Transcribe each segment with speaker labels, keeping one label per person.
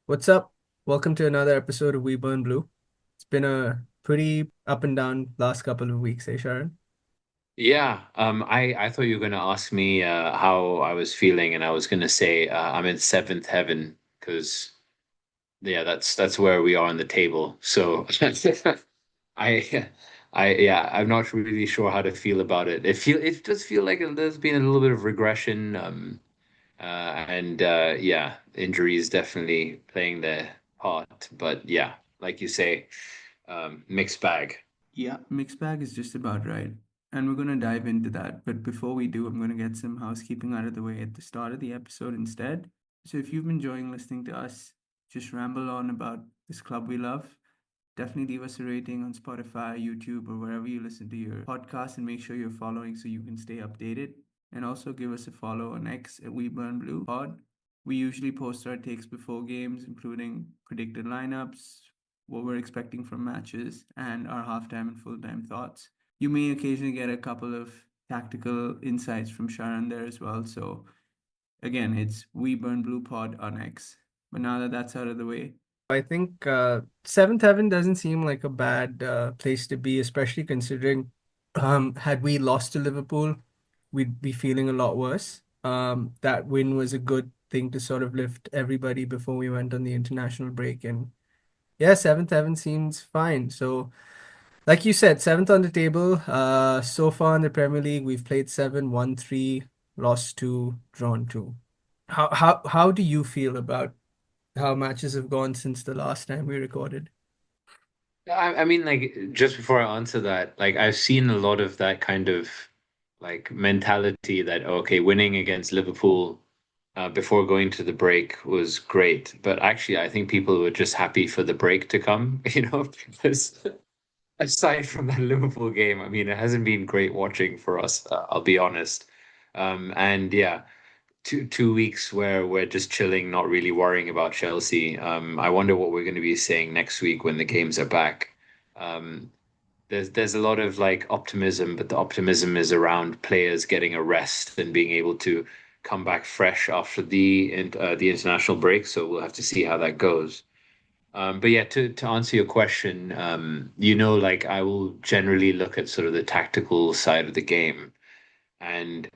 Speaker 1: What's up? Welcome to another episode of We Burn Blue. It's been a pretty up and down last couple of weeks, eh, Sharon?
Speaker 2: Yeah, I thought you were gonna ask me how I was feeling, and I was gonna say I'm in seventh heaven because yeah, that's where we are on the table. So I yeah, I'm not really sure how to feel about it. It does feel like there's been a little bit of regression, and yeah, injuries definitely playing their part. But yeah, like you say, mixed bag.
Speaker 1: Yeah, mixed bag is just about right. And we're going to dive into that. But before we do, I'm going to get some housekeeping out of the way at the start of the episode instead. So if you've been enjoying listening to us just ramble on about this club we love, definitely leave us a rating on Spotify, YouTube, or wherever you listen to your podcast and make sure you're following so you can stay updated. And also give us a follow on X at We Burn Blue Pod. We usually post our takes before games, including predicted lineups, what we're expecting from matches, and our halftime and full time thoughts. You may occasionally get a couple of tactical insights from Sharan there as well. So, again, it's We Burn Blue Pod on X. But now that that's out of the way, I think seventh heaven doesn't seem like a bad place to be, especially considering had we lost to Liverpool, we'd be feeling a lot worse. That win was a good thing to sort of lift everybody before we went on the international break. And yeah, seventh heaven seems fine. So, like you said, seventh on the table. So far in the Premier League, we've played seven, won three, lost two, drawn two. How do you feel about how matches have gone since the last time we recorded?
Speaker 2: I mean, like, just before I answer that, like, I've seen a lot of that kind of like mentality that, okay, winning against Liverpool before going to the break was great. But actually, I think people were just happy for the break to come, because aside from that Liverpool game, I mean, it hasn't been great watching for us, I'll be honest. And yeah, two weeks where we're just chilling, not really worrying about Chelsea. I wonder what we're going to be saying next week when the games are back. Um, there's a lot of like optimism, but the optimism is around players getting a rest and being able to come back fresh after the international break. So we'll have to see how that goes. But yeah, to answer your question, like I will generally look at sort of the tactical side of the game, and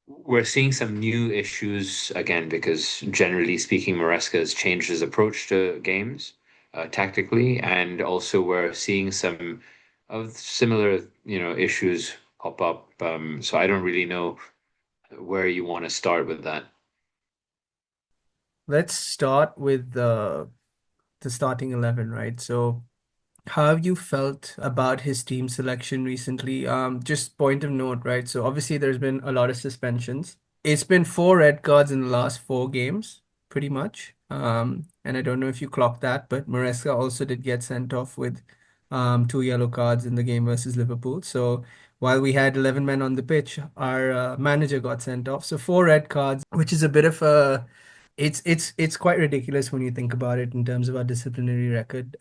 Speaker 2: we're seeing some new issues again because generally speaking, Maresca has changed his approach to games tactically, and also we're seeing some of similar, issues pop up. So I don't really know where you want to start with that.
Speaker 1: Let's start with the starting 11, right? So, how have you felt about his team selection recently? Just point of note, right? So obviously there's been a lot of suspensions. It's been four red cards in the last four games, pretty much. And I don't know if you clocked that, but Maresca also did get sent off with two yellow cards in the game versus Liverpool. So while we had 11 men on the pitch, our manager got sent off. So four red cards, which is a bit of a it's quite ridiculous when you think about it in terms of our disciplinary record.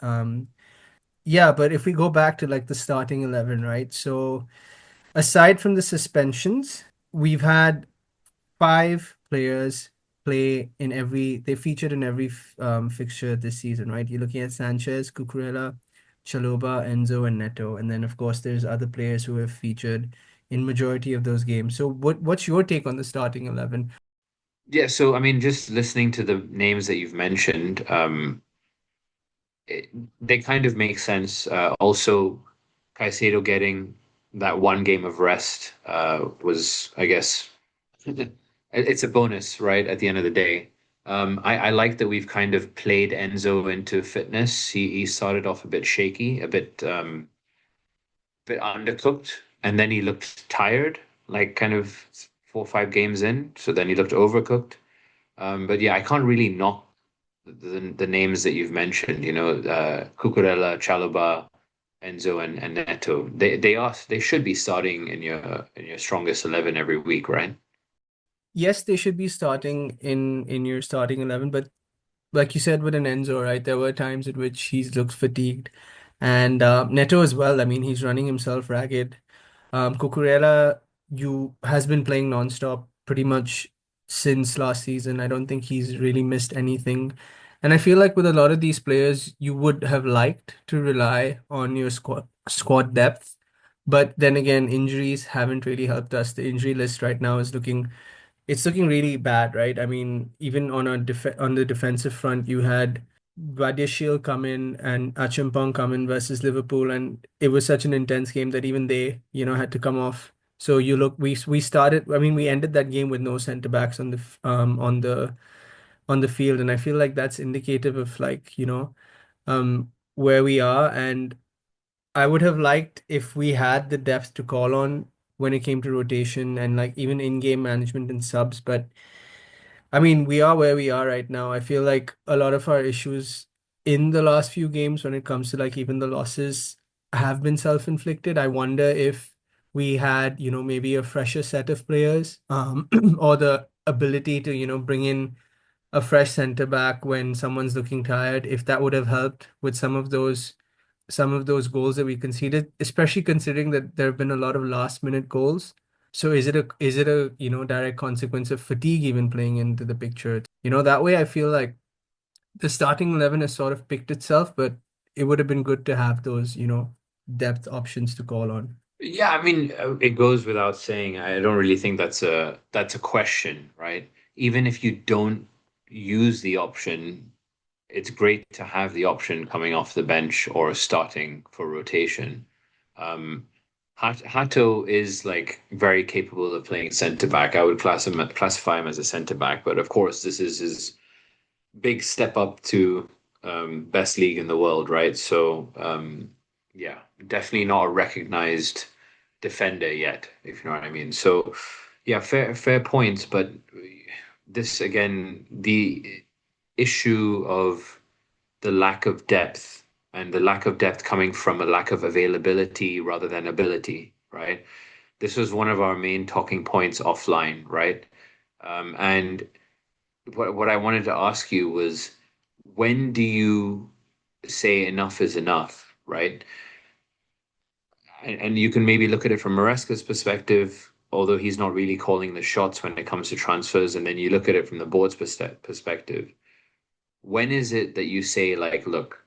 Speaker 1: Yeah, but if we go back to like the starting 11, right? So aside from the suspensions, we've had five players they featured in every fixture this season, right? You're looking at Sanchez, Cucurella, Chaloba, Enzo, and Neto. And then, of course, there's other players who have featured in majority of those games. So what's your take on the starting 11?
Speaker 2: Yeah, so I mean, just listening to the names that you've mentioned, it, they kind of make sense. Also, Caicedo getting that one game of rest was, I guess, it's a bonus, right? At the end of the day, I like that we've kind of played Enzo into fitness. He started off a bit shaky, a bit undercooked, and then he looked tired, like kind of 4 or 5 games in. So then he looked overcooked. But yeah, I can't really knock the names that you've mentioned, Cucurella, Chalobah, Enzo, and Neto. They should be starting in your strongest 11 every week, right?
Speaker 1: Yes, they should be starting in your starting 11, but like you said with an Enzo, right? There were times at which he's looked fatigued, and Neto as well. I mean, he's running himself ragged. Cucurella, you has been playing nonstop pretty much since last season. I don't think he's really missed anything, And I feel like with a lot of these players, you would have liked to rely on your squad depth. But then again, injuries haven't really helped us. The injury list right now is looking really bad, right? I mean, even on the defensive front, you had Badiashile come in and Achimpong come in versus Liverpool, and it was such an intense game that even they, had to come off. So you look, we started. I mean, we ended that game with no centre backs on the field, and I feel like that's indicative of like where we are. And I would have liked if we had the depth to call on when it came to rotation and like even in-game management and subs, but I mean, we are where we are right now. I feel like a lot of our issues in the last few games, when it comes to like even the losses, have been self-inflicted. I wonder if we had, maybe a fresher set of players, or the ability to, bring in a fresh center back when someone's looking tired, if that would have helped with some of those goals that we conceded, especially considering that there have been a lot of last minute goals. So is it a direct consequence of fatigue even playing into the picture? That way I feel like the starting 11 has sort of picked itself, but it would have been good to have those, depth options to call on.
Speaker 2: Yeah, I mean, it goes without saying. I don't really think that's a question, right? Even if you don't use the option, it's great to have the option coming off the bench or starting for rotation. Um, Hato is like very capable of playing centre back. I would classify him as a centre back, but of course, this is his big step up to best league in the world, right? So yeah, definitely not a recognized defender yet, if you know what I mean. So yeah, fair points, but this again, the issue of the lack of depth and the lack of depth coming from a lack of availability rather than ability, right? This was one of our main talking points offline, right? And what I wanted to ask you was, when do you say enough is enough, right? And you can maybe look at it from Maresca's perspective, although he's not really calling the shots when it comes to transfers, and then you look at it from the board's perspective. When is it that you say, like, look,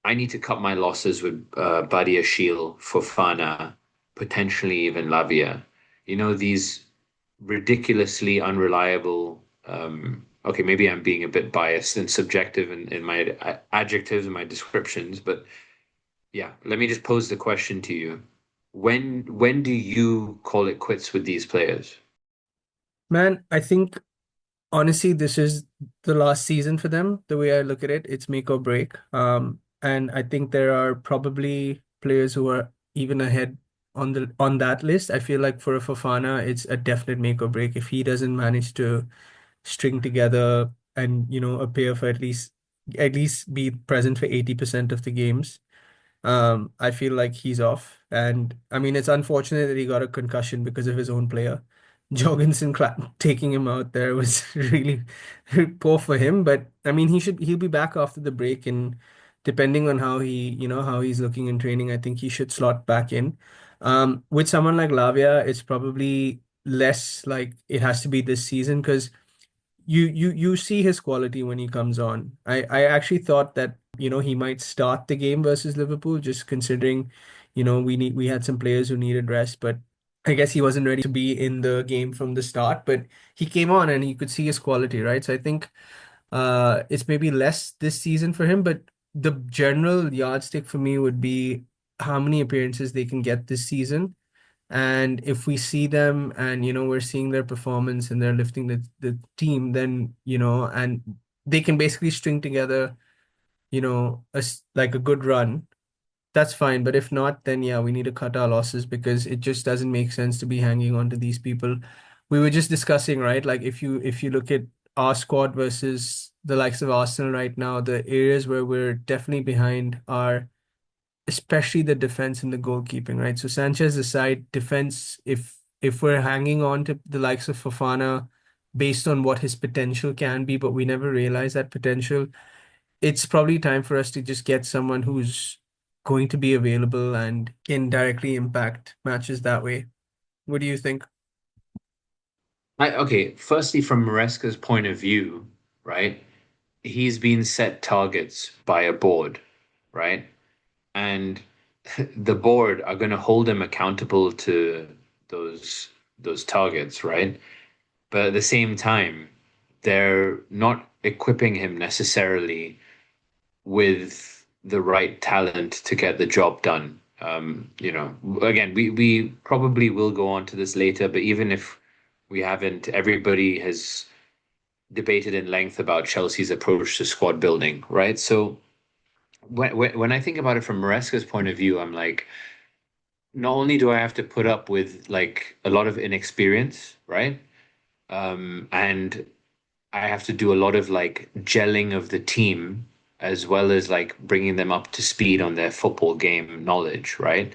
Speaker 2: I need to cut my losses with Badia Shield, Fofana, potentially even Lavia. These ridiculously unreliable. Okay, maybe I'm being a bit biased and subjective in my adjectives and my descriptions, but yeah, let me just pose the question to you. When do you call it quits with these players?
Speaker 1: Man, I think honestly, this is the last season for them. The way I look at it, it's make or break. And I think there are probably players who are even ahead on that list. I feel like for a Fofana, it's a definite make or break. If he doesn't manage to string together and appear for at least be present for 80% of the games, I feel like he's off. And I mean, it's unfortunate that he got a concussion because of his own player. Jorgensen taking him out there was really poor for him. But I mean, he'll be back after the break, and depending on how he's looking in training, I think he should slot back in. With someone like Lavia, it's probably less like it has to be this season because you see his quality when he comes on. I actually thought that he might start the game versus Liverpool, just considering we had some players who needed rest, but I guess he wasn't ready to be in the game from the start. But he came on and you could see his quality, right? So I think it's maybe less this season for him, but the general yardstick for me would be how many appearances they can get this season. And if we see them and we're seeing their performance and they're lifting the team, then and they can basically string together, like a good run, that's fine. But if not, then yeah, we need to cut our losses because it just doesn't make sense to be hanging on to these people. We were just discussing, right? Like if you look at our squad versus the likes of Arsenal right now, the areas where we're definitely behind are especially the defense and the goalkeeping, right? So Sanchez aside, defense, if we're hanging on to the likes of Fofana based on what his potential can be, but we never realize that potential, it's probably time for us to just get someone who's going to be available and can directly impact matches that way. What do you think?
Speaker 2: Okay, firstly, from Maresca's point of view, right? he's been set targets by a board, right? And the board are going to hold him accountable to those those targets, right? But at the same time, they're not equipping him necessarily with the right talent to get the job done. Again, we probably will go on to this later, but even if we haven't, everybody has debated in length about Chelsea's approach to squad building, right? So when I think about it from Maresca's point of view, I'm like, not only do I have to put up with like a lot of inexperience, right? And I have to do a lot of like gelling of the team as well as like bringing them up to speed on their football game knowledge, right?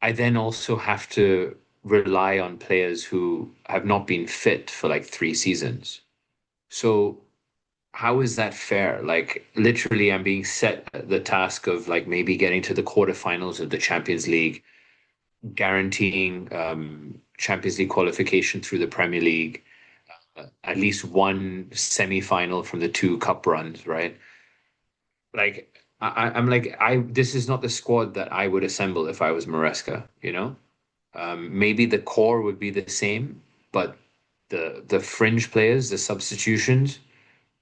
Speaker 2: I then also have to rely on players who have not been fit for like 3 seasons. So how is that fair? Like literally I'm being set the task of like maybe getting to the quarterfinals of the Champions League, guaranteeing Champions League qualification through the Premier League, at least one semi-final from the two cup runs, right? Like I'm like I this is not the squad that I would assemble if I was Maresca, you know? Maybe the core would be the same, but the fringe players, the substitutions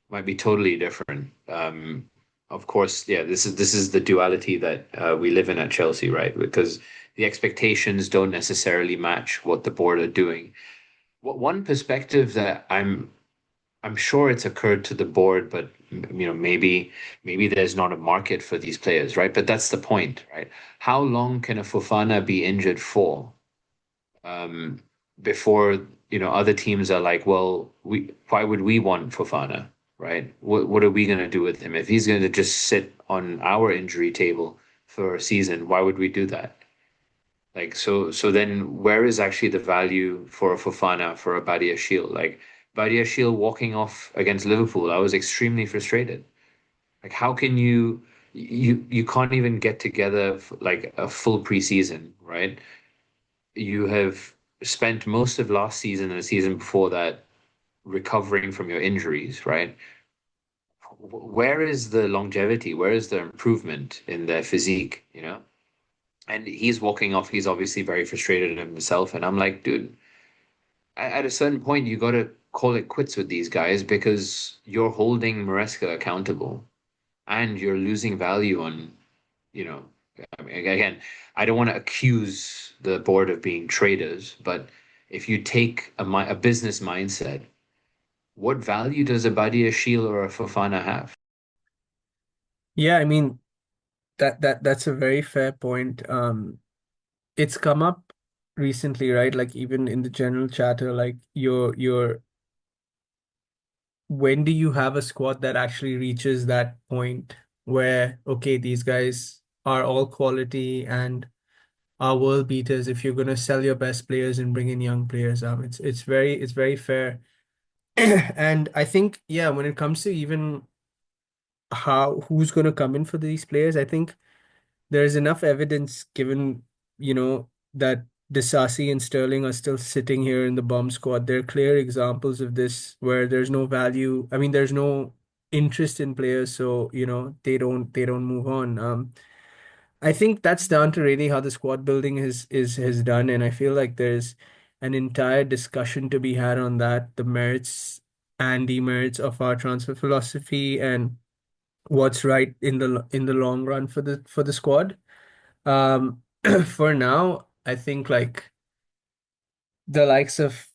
Speaker 2: might be totally different. Of course, yeah, this is the duality that we live in at Chelsea, right? Because the expectations don't necessarily match what the board are doing. One perspective that I'm sure it's occurred to the board, but maybe there's not a market for these players, right? But that's the point, right? How long can a Fofana be injured for um, before other teams are like, well, we why would we want Fofana, right? What are we going to do with him if he's going to just sit on our injury table for a season? Why would we do that? Like so then where is actually the value for a Fofana for a Badia Shield? Like Badia Shield walking off against Liverpool, I was extremely frustrated. Like how can you can't even get together like a full preseason, right? You have spent most of last season and the season before that recovering from your injuries, right? Where is the longevity? Where is the improvement in their physique, you know? And he's walking off. He's obviously very frustrated in himself. And I'm like, dude, at a certain point, you got to call it quits with these guys because you're holding Maresca accountable and you're losing value on, you know, I mean, again, I don't want to accuse the board of being traders, but if you take a business mindset, what value does a Badia Shield or a Fofana have?
Speaker 1: Yeah, I mean that's a very fair point. It's come up recently, right? Like even in the general chatter, like your when do you have a squad that actually reaches that point where, okay, these guys are all quality and are world beaters if you're gonna sell your best players and bring in young players. It's very fair. And I think, yeah, when it comes to even how who's gonna come in for these players, I think there's enough evidence given, that Disasi and Sterling are still sitting here in the bomb squad. There are clear examples of this where there's no value. I mean, there's no interest in players, so they don't move on. I think that's down to really how the squad building has done, and I feel like there's an entire discussion to be had on that, the merits and demerits of our transfer philosophy and what's right in the long run for the squad. Um, for now, I think like the likes of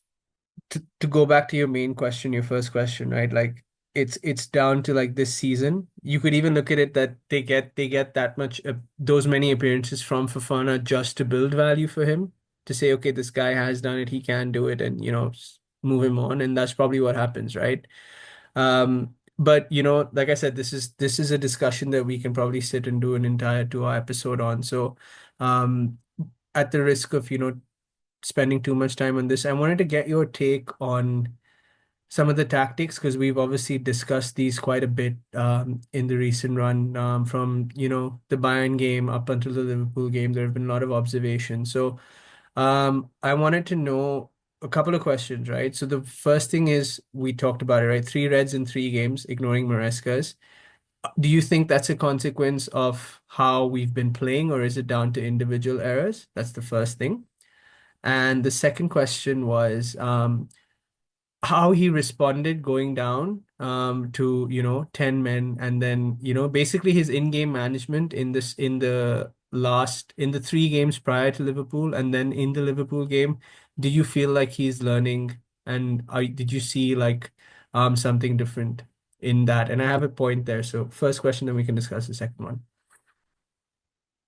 Speaker 1: to go back to your main question, your first question, right? Like it's down to like this season. You could even look at it that they get that much those many appearances from Fofana just to build value for him to say, okay, this guy has done it, he can do it, and move him on, and that's probably what happens, right? But like I said, this is a discussion that we can probably sit and do an entire 2 hour episode on. So, um, at the risk of spending too much time on this, I wanted to get your take on some of the tactics because we've obviously discussed these quite a bit in the recent run from the Bayern game up until the Liverpool game. There have been a lot of observations. So I wanted to know. a couple of questions, right? So the first thing is we talked about it, right? Three reds in three games, ignoring Maresca's. Do you think that's a consequence of how we've been playing, or is it down to individual errors? That's the first thing. And the second question was, how he responded going down to 10 men, and then basically his in-game management in the three games prior to Liverpool and then in the Liverpool game. Do you feel like he's learning, and did you see like something different in that? And I have a point there, so first question, then we can discuss the second one.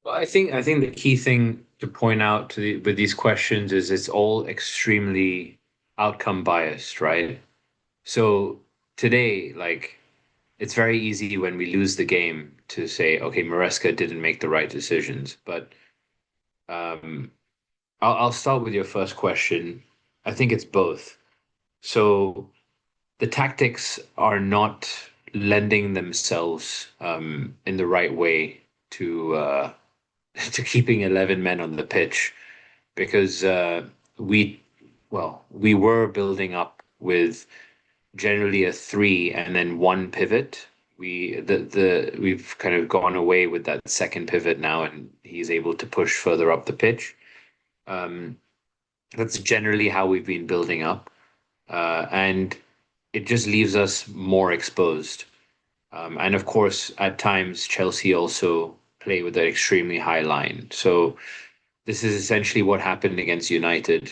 Speaker 2: Well, I think the key thing to point out with these questions is it's all extremely outcome biased, right? So today, like it's very easy when we lose the game to say, okay, Maresca didn't make the right decisions. But um, I'll start with your first question. I think it's both. So the tactics are not lending themselves in the right way to to keeping 11 men on the pitch because we we were building up with generally a three and then one pivot. We've kind of gone away with that second pivot now, and he's able to push further up the pitch. Um, that's generally how we've been building up, and it just leaves us more exposed. And of course, at times Chelsea also play with an extremely high line. So this is essentially what happened against United.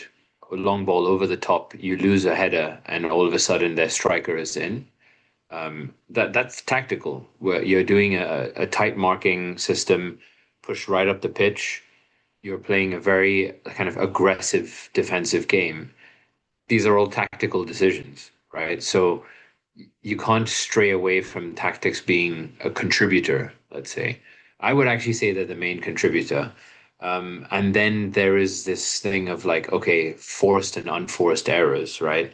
Speaker 2: A long ball over the top, you lose a header, and all of a sudden their striker is in. That's tactical, where you're doing a tight marking system, push right up the pitch. You're playing a very kind of aggressive defensive game. These are all tactical decisions, right? So you can't stray away from tactics being a contributor, let's say. I would actually say they're the main contributor. And then there is this thing of like, okay, forced and unforced errors, right?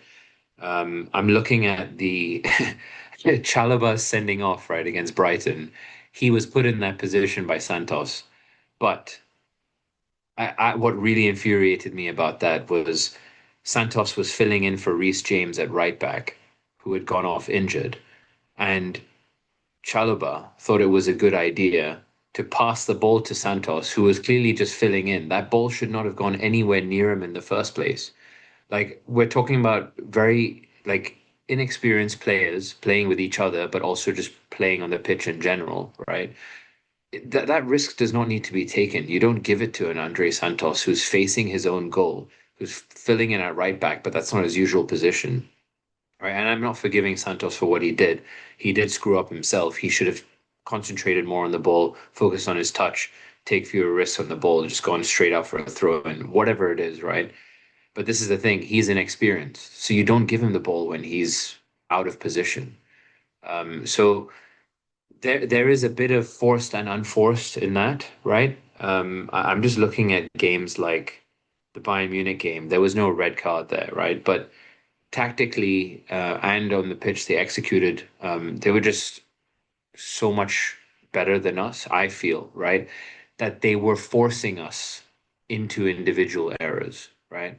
Speaker 2: I'm looking at the Chalobah sending off, right, against Brighton. He was put in that position by Santos. But what really infuriated me about that was Santos was filling in for Reece James at right back, who had gone off injured. And Chalobah thought it was a good idea to pass the ball to Santos, who was clearly just filling in. That ball should not have gone anywhere near him in the first place. Like we're talking about very like inexperienced players playing with each other, but also just playing on the pitch in general, right? That risk does not need to be taken. You don't give it to an Andre Santos who's facing his own goal, who's filling in at right back, but that's not his usual position. Right. And I'm not forgiving Santos for what he did. He did screw up himself. He should have concentrated more on the ball, focused on his touch, take fewer risks on the ball, just gone straight out for a throw in, whatever it is, right? But this is the thing, he's inexperienced. So you don't give him the ball when he's out of position. So there is a bit of forced and unforced in that, right? I'm just looking at games like the Bayern Munich game. There was no red card there, right? But tactically and on the pitch they executed, they were just so much better than us, I feel, right? That they were forcing us into individual errors, right?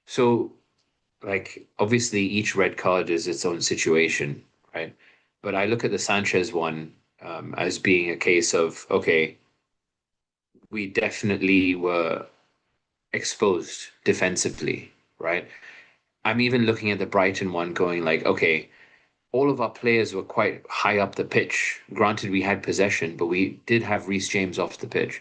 Speaker 2: So, like, obviously, each red card is its own situation, right? But I look at the Sanchez one as being a case of, okay, we definitely were exposed defensively, right? I'm even looking at the Brighton one going like, okay, all of our players were quite high up the pitch. Granted, we had possession, but we did have Reece James off the pitch.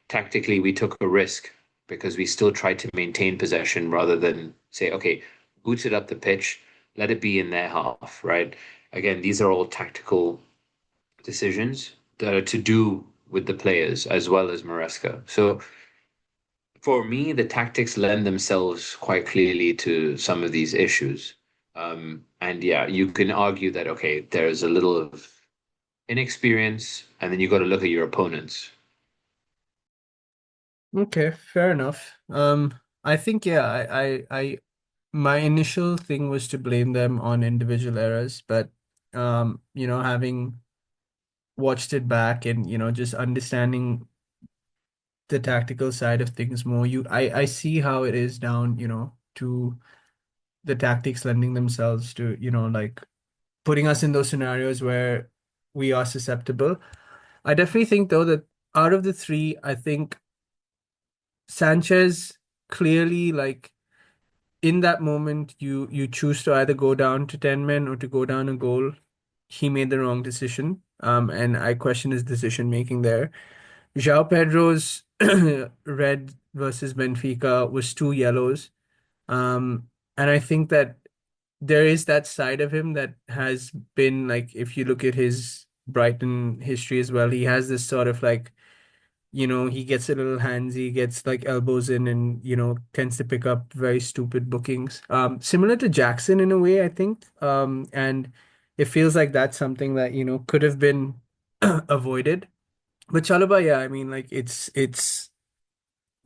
Speaker 2: Tactically, we took a risk because we still tried to maintain possession rather than say, okay, boot it up the pitch, let it be in their half, right? Again, these are all tactical decisions that are to do with the players as well as Maresca. So for me, the tactics lend themselves quite clearly to some of these issues. And yeah, you can argue that, okay, there's a little of inexperience, and then you got to look at your opponents.
Speaker 1: Okay, fair enough. I think yeah, my initial thing was to blame them on individual errors, but having watched it back and just understanding the tactical side of things more, I see how it is down to the tactics lending themselves to, like putting us in those scenarios where we are susceptible. I definitely think though that out of the three, I think Sanchez clearly, like, in that moment you choose to either go down to 10 men or to go down a goal. He made the wrong decision. And I question his decision making there. João Pedro's red versus Benfica was two yellows. And I think that there is that side of him that has been, like, if you look at his Brighton history as well, he has this sort of like, he gets a little handsy, gets like elbows in, and tends to pick up very stupid bookings. Similar to Jackson in a way, I think. And it feels like that's something that, could have been avoided. But Chalobah, yeah, I mean, like it's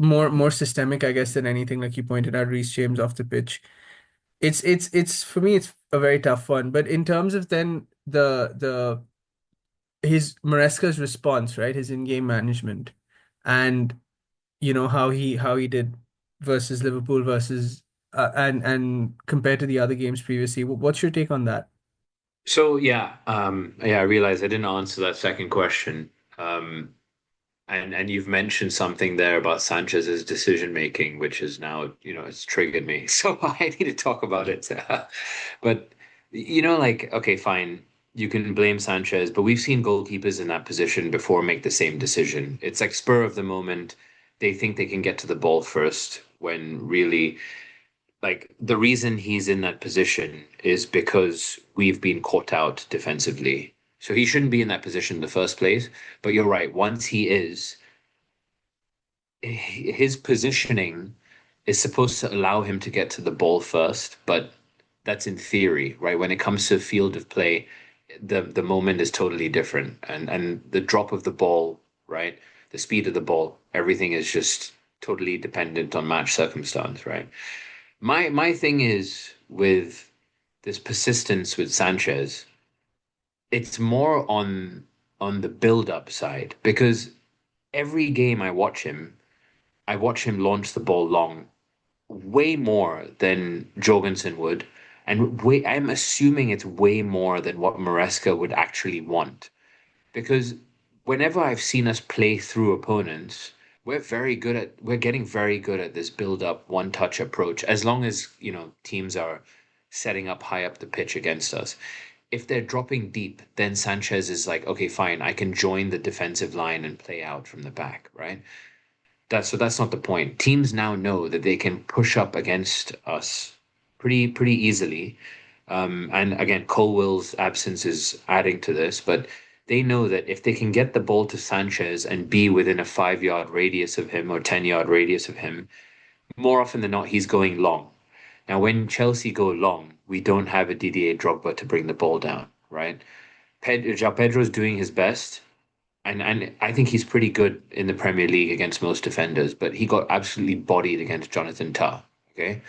Speaker 1: more systemic, I guess, than anything. Like you pointed out, Reece James off the pitch. It's for me, it's a very tough one. But in terms of then the his Maresca's response, right? His in-game management, and how he did versus Liverpool versus and compared to the other games previously. What's your take on that?
Speaker 2: So yeah, I realized I didn't answer that second question. And you've mentioned something there about Sanchez's decision making, which is now, it's triggered me. So I need to talk about it. But like, okay, fine, you can blame Sanchez, but we've seen goalkeepers in that position before make the same decision. It's like spur of the moment. They think they can get to the ball first when really, like, the reason he's in that position is because we've been caught out defensively. So he shouldn't be in that position in the first place. But you're right. Once he is, his positioning is supposed to allow him to get to the ball first, but that's in theory, right? When it comes to field of play, the moment is totally different, and the drop of the ball, right? The speed of the ball, everything is just totally dependent on match circumstance, right? My thing is with this persistence with Sanchez, it's more on the build-up side because every game I watch him launch the ball long way more than Jorgensen would. And I'm assuming it's way more than what Maresca would actually want. Because whenever I've seen us play through opponents, we're getting very good at this build up one touch approach, as long as, teams are setting up high up the pitch against us. If they're dropping deep, then Sanchez is like, okay, fine, I can join the defensive line and play out from the back, right? That's not the point. Teams now know that they can push up against us pretty easily. And again, Colwell's absence is adding to this, but they know that if they can get the ball to Sanchez and be within a 5 yard radius of him or 10 yard radius of him, more often than not, he's going long. Now, when Chelsea go long, we don't have a Didier Drogba to bring the ball down, right? João Pedro's doing his best, and I think he's pretty good in the Premier League against most defenders, but he got absolutely bodied against Jonathan Tah. Okay.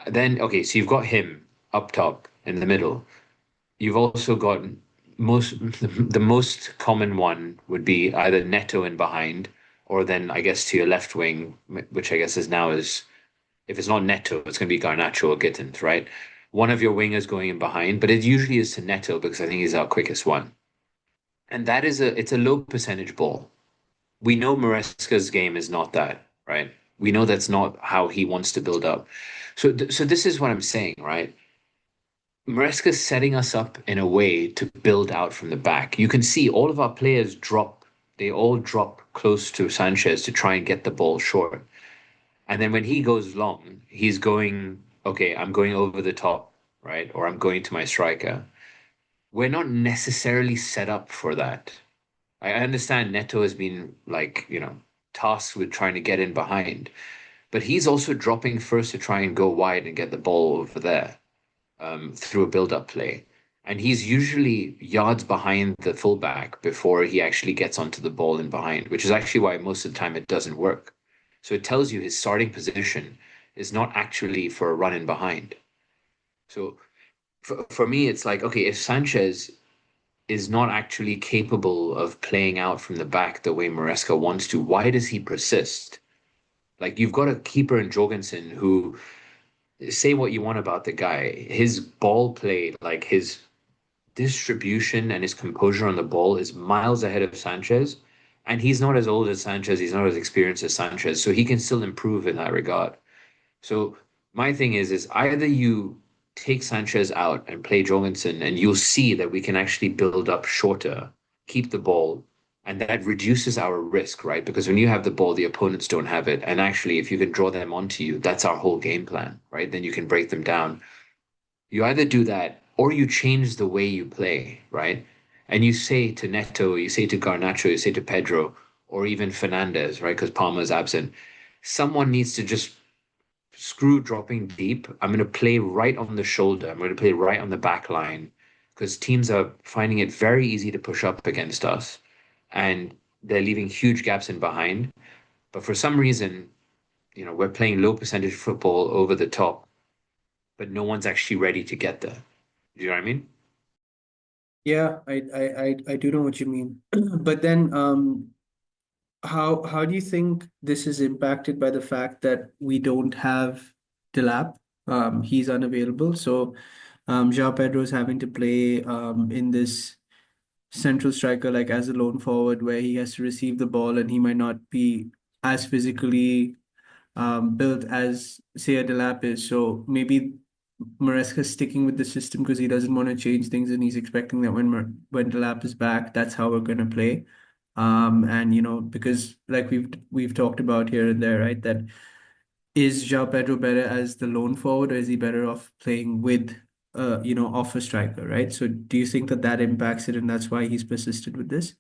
Speaker 2: Then okay, so you've got him up top in the middle. You've also got most the most common one would be either Neto in behind, or then I guess to your left wing, which I guess is if it's not Neto, it's going to be Garnacho or Gittins, right? One of your wingers going in behind, but it usually is to Neto because I think he's our quickest one. And it's a low percentage ball. We know Maresca's game is not that, right? We know that's not how he wants to build up. So this is what I'm saying, right? Maresca's setting us up in a way to build out from the back. You can see all of our players drop. They all drop close to Sanchez to try and get the ball short. And then when he goes long, he's going, okay, I'm going over the top, right? Or I'm going to my striker. We're not necessarily set up for that. I understand Neto has been like, tasked with trying to get in behind, but he's also dropping first to try and go wide and get the ball over there through a build-up play. And he's usually yards behind the fullback before he actually gets onto the ball in behind, which is actually why most of the time it doesn't work. So it tells you his starting position is not actually for a run in behind. So for me, it's like, okay, if Sanchez is not actually capable of playing out from the back the way Maresca wants to, why does he persist? Like you've got a keeper in Jorgensen who say what you want about the guy, his ball play, like his distribution and his composure on the ball is miles ahead of Sanchez. And he's not as old as Sanchez, he's not as experienced as Sanchez, so he can still improve in that regard. So my thing is either you take Sanchez out and play Jorgensen, and you'll see that we can actually build up shorter, keep the ball, and that reduces our risk, right? Because when you have the ball, the opponents don't have it. And actually, if you can draw them onto you, that's our whole game plan, right? Then you can break them down. You either do that or you change the way you play, right? And you say to Neto, you say to Garnacho, you say to Pedro, or even Fernandez, right? Because Palmer's absent. Someone needs to just screw dropping deep. I'm going to play right on the shoulder. I'm going to play right on the back line because teams are finding it very easy to push up against us and they're leaving huge gaps in behind. But for some reason, we're playing low percentage football over the top, but no one's actually ready to get there. Do you know what I mean?
Speaker 1: Yeah, I do know what you mean. But then how do you think this is impacted by the fact that we don't have Delap? He's unavailable. So João Pedro is having to play in this central striker like as a lone forward where he has to receive the ball and he might not be as physically built as say a Delap is. So maybe Maresca's sticking with the system because he doesn't want to change things and he's expecting that when Delap is back, that's how we're gonna play. And because like we've talked about here and there, right? That is João Pedro better as the lone forward or is he better off playing with off a striker, right? So do you think that that impacts it and that's why he's persisted with this?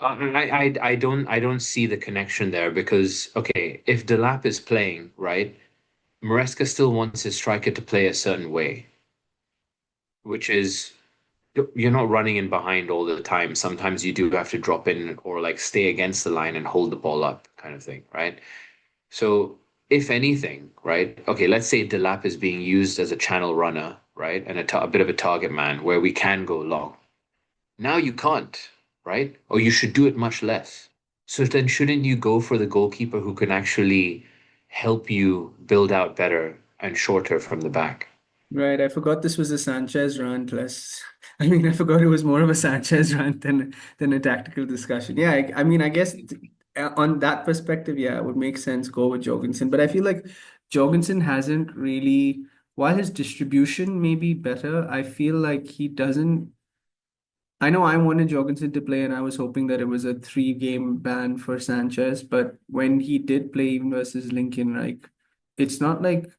Speaker 2: I don't see the connection there because okay, if Delap is playing, right, Maresca still wants his striker to play a certain way, which is you're not running in behind all the time. Sometimes you do have to drop in or like stay against the line and hold the ball up, kind of thing, right? So, if anything, right? Okay, let's say Delap is being used as a channel runner, right? And a bit of a target man where we can go long. Now you can't, right? Or you should do it much less. So then shouldn't you go for the goalkeeper who can actually help you build out better and shorter from the back?
Speaker 1: Right, I forgot this was a Sanchez rant less. I mean, I forgot it was more of a Sanchez rant than a tactical discussion. Yeah, I mean, I guess on that perspective, yeah, it would make sense go with Jorgensen. But I feel like Jorgensen hasn't really, while his distribution may be better, I feel like he doesn't. I know I wanted Jorgensen to play, and I was hoping that it was a three-game ban for Sanchez. But when he did play even versus Lincoln, like it's not like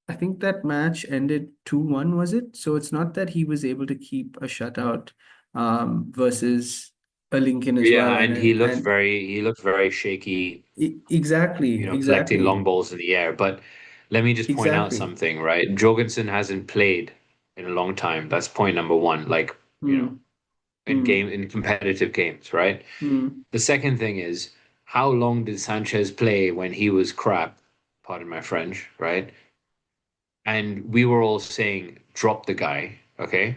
Speaker 1: I think that match ended 2-1, was it? So it's not that he was able to keep a shutout versus a Lincoln as
Speaker 2: Yeah,
Speaker 1: well.
Speaker 2: and he looked very shaky,
Speaker 1: Exactly,
Speaker 2: collecting long
Speaker 1: exactly,
Speaker 2: balls in the air. But let me just point out
Speaker 1: exactly.
Speaker 2: something, right? Jorgensen hasn't played in a long time. That's point number one. Like,
Speaker 1: Hmm, hmm,
Speaker 2: in competitive games, right?
Speaker 1: hmm,
Speaker 2: The second thing is how long did Sanchez play when he was crap? Pardon my French, right? And we were all saying drop the guy, okay?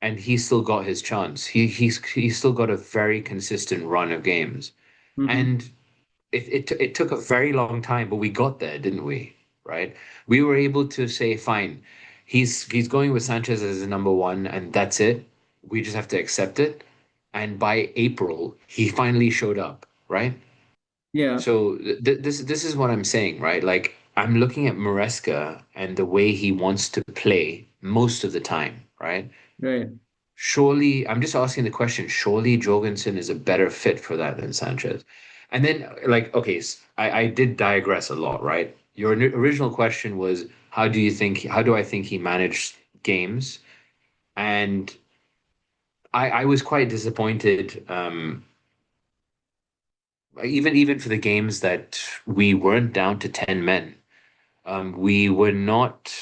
Speaker 2: And he still got his chance. He's still got a very consistent run of games.
Speaker 1: hmm.
Speaker 2: And it took a very long time, but we got there, didn't we? Right? We were able to say, fine, he's going with Sanchez as the number one, and that's it. We just have to accept it. And by April, he finally showed up, right?
Speaker 1: Yeah,
Speaker 2: So this is what I'm saying, right? Like I'm looking at Maresca and the way he wants to play most of the time, right?
Speaker 1: right.
Speaker 2: Surely, I'm just asking the question, surely Jorgensen is a better fit for that than Sanchez. And then, like, okay, I did digress a lot, right? Your original question was, how do I think he managed games? And I was quite disappointed, even for the games that we weren't down to 10 men. We were not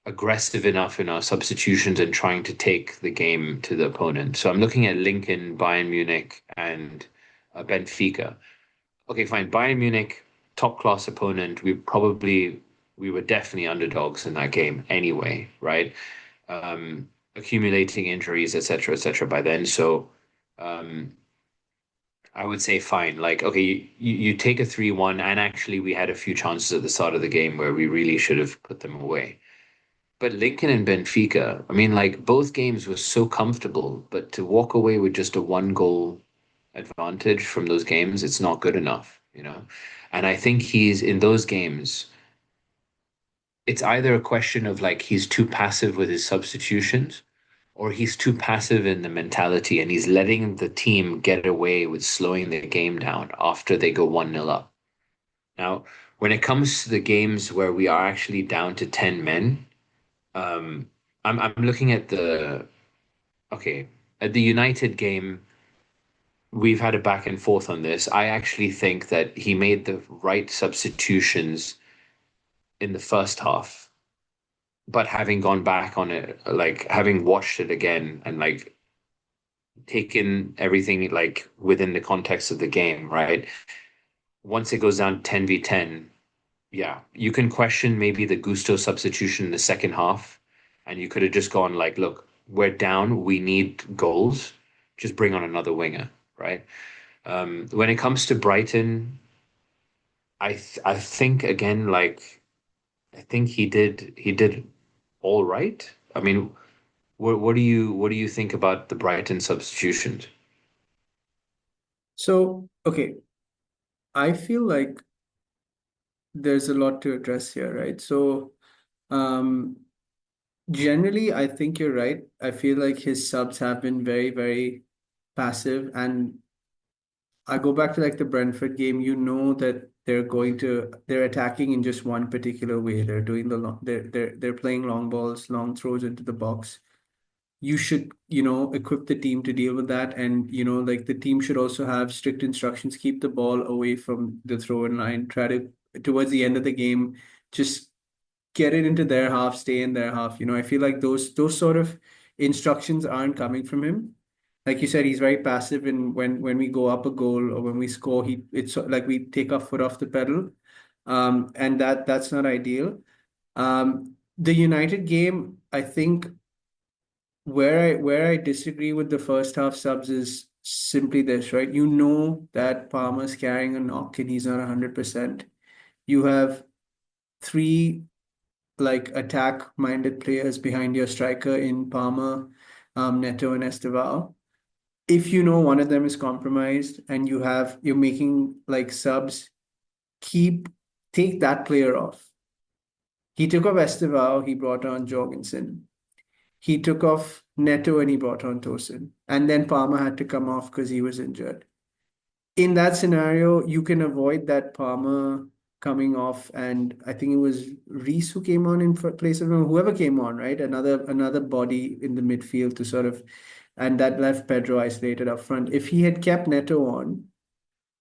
Speaker 2: aggressive enough in our substitutions and trying to take the game to the opponent. So I'm looking at Lincoln, Bayern Munich, and Benfica. Okay, fine. Bayern Munich, top class opponent. We were definitely underdogs in that game anyway, right? Accumulating injuries, etc., etc. by then. So um, I would say fine. Like, okay, you take a 3-1, and actually we had a few chances at the start of the game where we really should have put them away. But Lincoln and Benfica, I mean, like both games were so comfortable, but to walk away with just a one goal advantage from those games, it's not good enough, you know? And I think he's in those games, it's either a question of like he's too passive with his substitutions or he's too passive in the mentality and he's letting the team get away with slowing the game down after they go 1-0 up. Now, when it comes to the games where we are actually down to 10 men, um, I'm looking at the okay, at the United game, we've had a back and forth on this. I actually think that he made the right substitutions in the first half, but having gone back on it, like having watched it again and like taken everything like within the context of the game, right? Once it goes down 10v10, yeah, you can question maybe the Gusto substitution in the second half, and you could have just gone like, look, we're down, we need goals, just bring on another winger, right? When it comes to Brighton, I think again like I think he did all right. I mean, what do you think about the Brighton substitutions?
Speaker 1: So, okay, I feel like there's a lot to address here, right? So, um, generally, I think you're right. I feel like his subs have been very, very passive. And I go back to like the Brentford game, you know that they're attacking in just one particular way. They're doing the long, they're playing long balls, long throws into the box. You should, equip the team to deal with that. And, like the team should also have strict instructions, keep the ball away from the throw-in line, try to, towards the end of the game, just get it into their half, stay in their half. I feel like those sort of instructions aren't coming from him. Like you said, he's very passive, and when we go up a goal or when we score, it's like we take our foot off the pedal. And that's not ideal. The United game, I think where I disagree with the first half subs is simply this, right? You know that Palmer's carrying a knock and he's not 100%. You have three like attack-minded players behind your striker in Palmer, Neto, and Estevao. If you know one of them is compromised and you're making like subs, keep take that player off. He took off Estevao, he brought on Jorgensen. He took off Neto and he brought on Tosin. And then Palmer had to come off because he was injured. In that scenario, you can avoid that Palmer coming off, and I think it was Reese who came on in place of him, whoever came on, right? Another body in the midfield to sort of, and that left Pedro isolated up front. If he had kept Neto on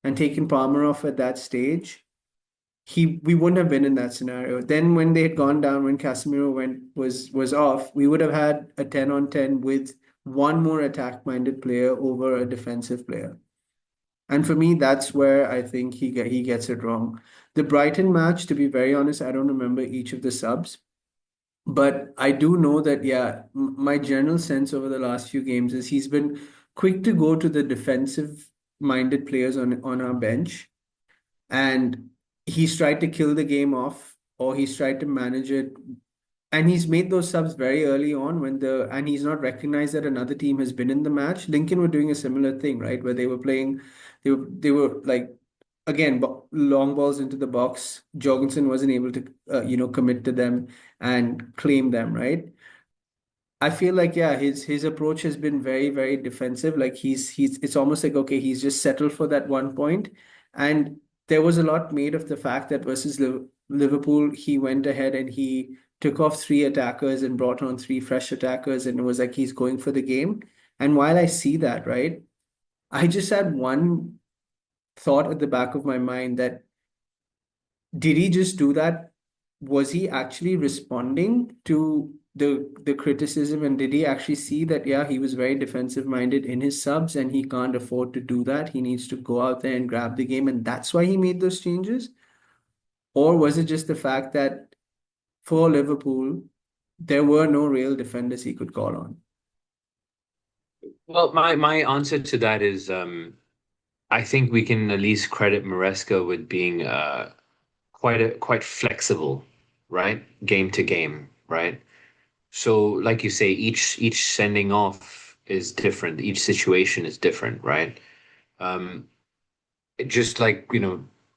Speaker 1: and taken Palmer off at that stage, we wouldn't have been in that scenario. Then when they had gone down, when Casemiro was off, we would have had a 10 on 10 with one more attack minded player over a defensive player. And for me, that's where I think he gets it wrong. The Brighton match, to be very honest, I don't remember each of the subs, but I do know that, yeah, my general sense over the last few games is he's been quick to go to the defensive minded players on our bench, and he's tried to kill the game off, or he's tried to manage it, and he's made those subs very early on and he's not recognized that another team has been in the match. Lincoln were doing a similar thing, right? Where they were like, again, long balls into the box. Jorgensen wasn't able to, commit to them and claim them, right? I feel like, yeah, his approach has been very, very defensive. Like he's it's almost like, okay, he's just settled for that 1 point. And there was a lot made of the fact that versus Liverpool, he went ahead and he took off three attackers and brought on three fresh attackers, and it was like he's going for the game. And while I see that, right, I just had one thought at the back of my mind that, did he just do that? Was he actually responding to the criticism, and did he actually see that, yeah, he was very defensive minded in his subs and he can't afford to do that? He needs to go out there and grab the game, and that's why he made those changes? Or was it just the fact that for Liverpool, there were no real defenders he could call on?
Speaker 2: Well, my answer to that is I think we can at least credit Maresca with being quite flexible, right? Game to game, right? So, like you say, each sending off is different. Each situation is different, right? Um, just like,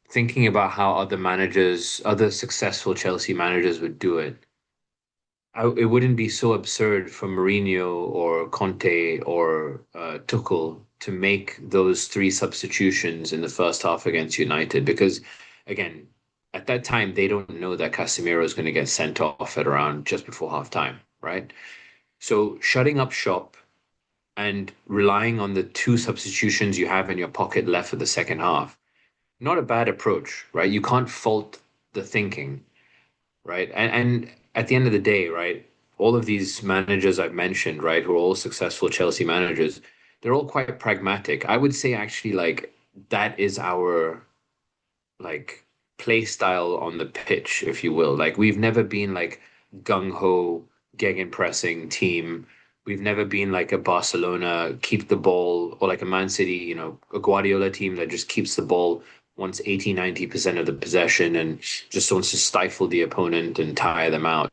Speaker 2: thinking about how other managers, other successful Chelsea managers would do it. It wouldn't be so absurd for Mourinho or Conte or Tuchel to make those three substitutions in the first half against United because, again, at that time they don't know that Casemiro is going to get sent off at around just before half time, right? So shutting up shop and relying on the two substitutions you have in your pocket left for the second half, not a bad approach, right? You can't fault the thinking, right? And at the end of the day, right, all of these managers I've mentioned, right, who are all successful Chelsea managers, they're all quite pragmatic. I would say actually like that is our like play style on the pitch, if you will. Like we've never been like gung ho gegenpressing team. We've never been like a Barcelona keep the ball or like a Man City, a Guardiola team that just keeps the ball wants 80-90% of the possession and just wants to stifle the opponent and tire them out.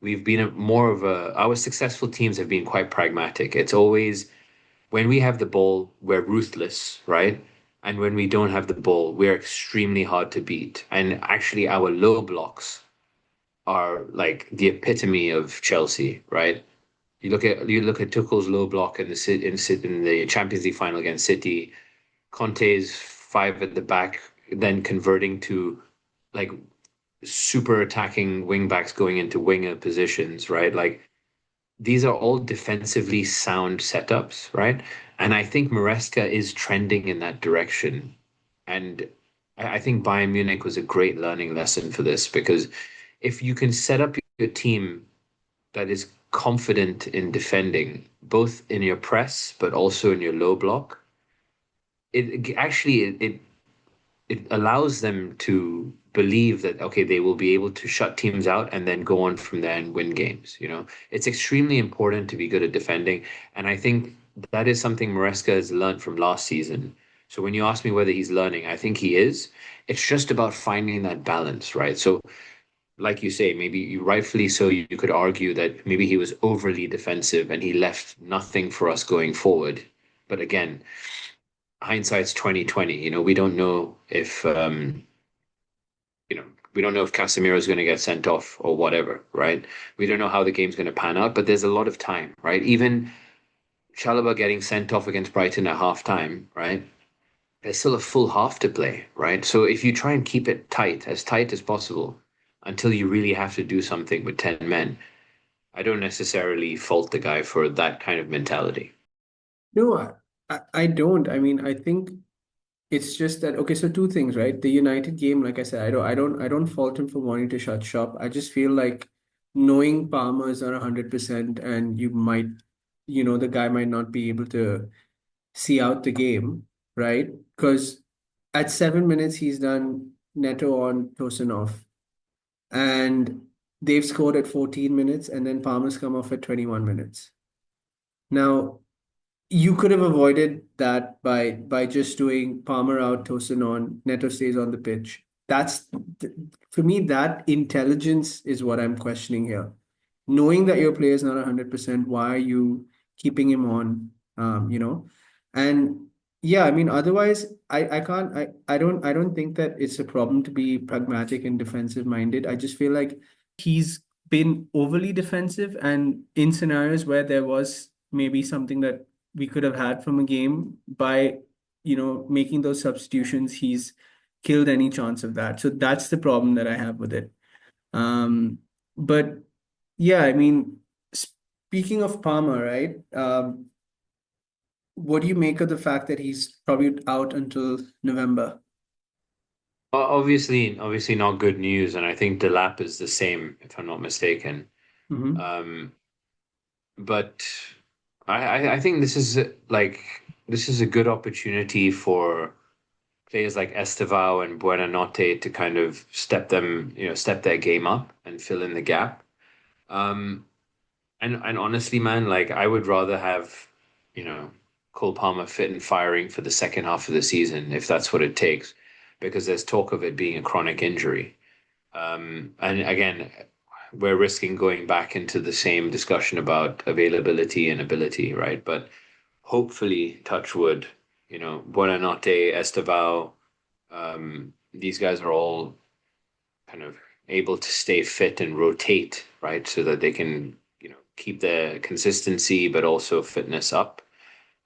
Speaker 2: We've been more of our successful teams have been quite pragmatic. It's always when we have the ball, we're ruthless, right? And when we don't have the ball, we're extremely hard to beat. And actually, our low blocks are like the epitome of Chelsea, right? You look at Tuchel's low block in the Champions League final against City, Conte's five at the back, then converting to like super attacking wing backs going into winger positions, right? Like these are all defensively sound setups, right? And I think Maresca is trending in that direction. And I think Bayern Munich was a great learning lesson for this because if you can set up your team that is confident in defending, both in your press but also in your low block, it allows them to believe that okay they will be able to shut teams out and then go on from there and win games, it's extremely important to be good at defending, and I think that is something Maresca has learned from last season. So when you ask me whether he's learning, I think he is. It's just about finding that balance, right? So like you say, maybe you rightfully so, you could argue that maybe he was overly defensive and he left nothing for us going forward. But again, hindsight's 2020. We don't know if you know, we don't know if Casemiro is going to get sent off or whatever, right? We don't know how the game's going to pan out, but there's a lot of time, right? Even Chalobah getting sent off against Brighton at halftime, right? There's still a full half to play, right? So if you try and keep it tight as possible, until you really have to do something with 10 men, I don't necessarily fault the guy for that kind of mentality.
Speaker 1: No, I don't. I mean, I think it's just that okay, so two things, right? The United game, like I said, I don't fault him for wanting to shut shop. I just feel like knowing Palmer is not 100% and the guy might not be able to see out the game, right? Because at 7 minutes he's done Neto on Tosinov, and they've scored at 14 minutes, and then Palmer's come off at 21 minutes. Now, you could have avoided that by just doing Palmer out, Tosin on, Neto stays on the pitch. For me, that intelligence is what I'm questioning here. Knowing that your player is not 100%, why are you keeping him on? And yeah, I mean, otherwise, I can't, I don't think that it's a problem to be pragmatic and defensive minded. I just feel like he's been overly defensive, and in scenarios where there was maybe something that we could have had from a game by making those substitutions, he's killed any chance of that. So that's the problem that I have with it. But yeah, I mean, speaking of Palmer, right? What do you make of the fact that he's probably out until November?
Speaker 2: Obviously not good news, and I think Delap is the same, if I'm not mistaken.
Speaker 1: Hmm.
Speaker 2: Um, but I think this is a good opportunity for players like Estevao and Buenanote to kind of step their game up and fill in the gap. Um, and honestly, man, like I would rather have, you know, Cole Palmer fit and firing for the second half of the season, if that's what it takes, because there's talk of it being a chronic injury. And again, we're risking going back into the same discussion about availability and ability, right? But hopefully, touch wood, Buonanotte, Estevao, these guys are all kind of able to stay fit and rotate, right? So that they can, keep their consistency, but also fitness up.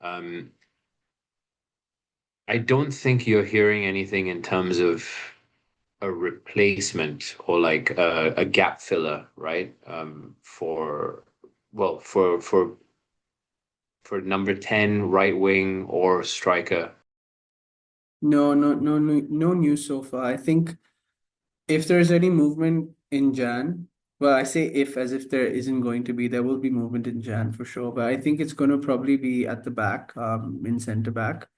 Speaker 2: Um, I don't think you're hearing anything in terms of a replacement or like a gap filler, right? For number 10 right wing or striker.
Speaker 1: No, no, no, no, no news so far. I think if there's any movement in Jan, well, I say if as if there isn't going to be, there will be movement in Jan for sure. But I think it's going to probably be at the back, in center back.